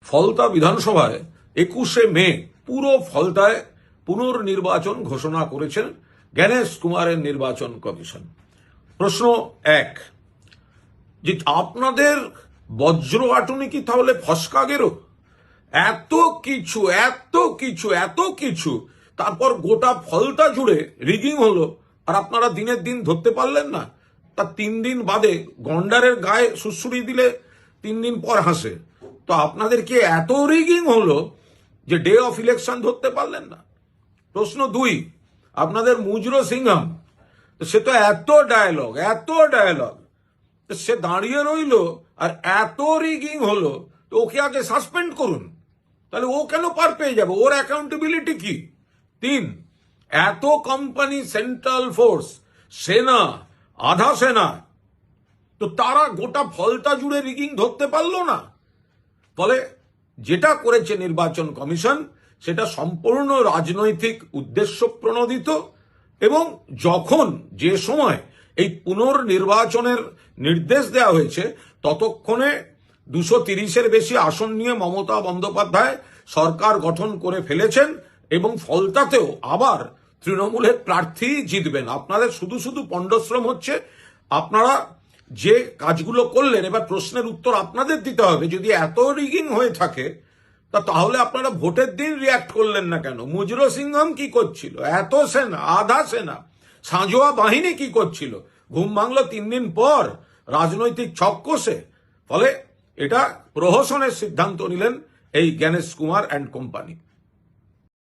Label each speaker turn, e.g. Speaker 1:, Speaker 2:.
Speaker 1: ফলতা বিধানসভায় 21শে মে পুরো ফলতায় পুনর্নির্বাচন ঘোষণা করেছেন জ্ঞানেশ কুমারের নির্বাচন কমিশন। প্রশ্ন এক, যে আপনাদের বজ্রআটুনি কি তাহলে ফসকা গেল? এত কিছু তারপর গোটা ফলতা জুড়ে রিগিং হলো, আর আপনারা দিনের দিন ধরতে পারলেন না। তার 3 দিন বাদে গন্ডারের গায়ে সুড়সুড়ি দিলে 3 দিন পর হাসে। তো আপনাদের কি এত রিগিং হলো যে ডে অফ ইলেকশন ধরতে পারলেন না? প্রশ্ন 2, আপনাদের মুজরো সিংহাম, সে তো এত ডায়ালগ সে দাঁড়িয়ে রইল, আর এত রিগিং হলো, তো ওকে আগে সাসপেন্ড করুন। তাহলে ও কেন পার পেয়ে যাবে? ওর অ্যাকাউন্টেবিলিটি কি? 3, এত কোম্পানি, সেন্ট্রাল ফোর্স, সেনা, আধা সেনা, তো তারা গোটা ফলতা জুড়ে রিগিং ধরতে পারলো না। ফলে যেটা করেছে নির্বাচন কমিশন সেটা সম্পূর্ণ রাজনৈতিক উদ্দেশ্য প্রণোদিত, এবং যখন যে সময় এই পুনর্নির্বাচনের নির্দেশ দেওয়া হয়েছে ততক্ষণে 230-এর বেশি আসন নিয়ে মমতা বন্দ্যোপাধ্যায় সরকার গঠন করে ফেলেছেন, এবং ফলতাতেও আবার তৃণমূলের প্রার্থী জিতবেন। আপনাদের শুধু পণ্ডশ্রম হচ্ছে। আপনারা যে কাজগুলো করলেন, এবার প্রশ্নের উত্তর আপনাদের দিতে হবে। যদি এত রিগিং হয়ে থাকে তাহলে আপনারা ভোটের দিন রিয়াক্ট করলেন না কেন? মুজরো সিংহাম কি করছিল? এত সেনা, আধা সেনা, সাঁজোয়া বাহিনী কি করছিল? ঘুম ভাঙলো 3 দিন পর রাজনৈতিক ছক কষে। ফলে এটা প্রহসনের সিদ্ধান্ত নিলেন এই জ্ঞানেশ কুমার অ্যান্ড কোম্পানি।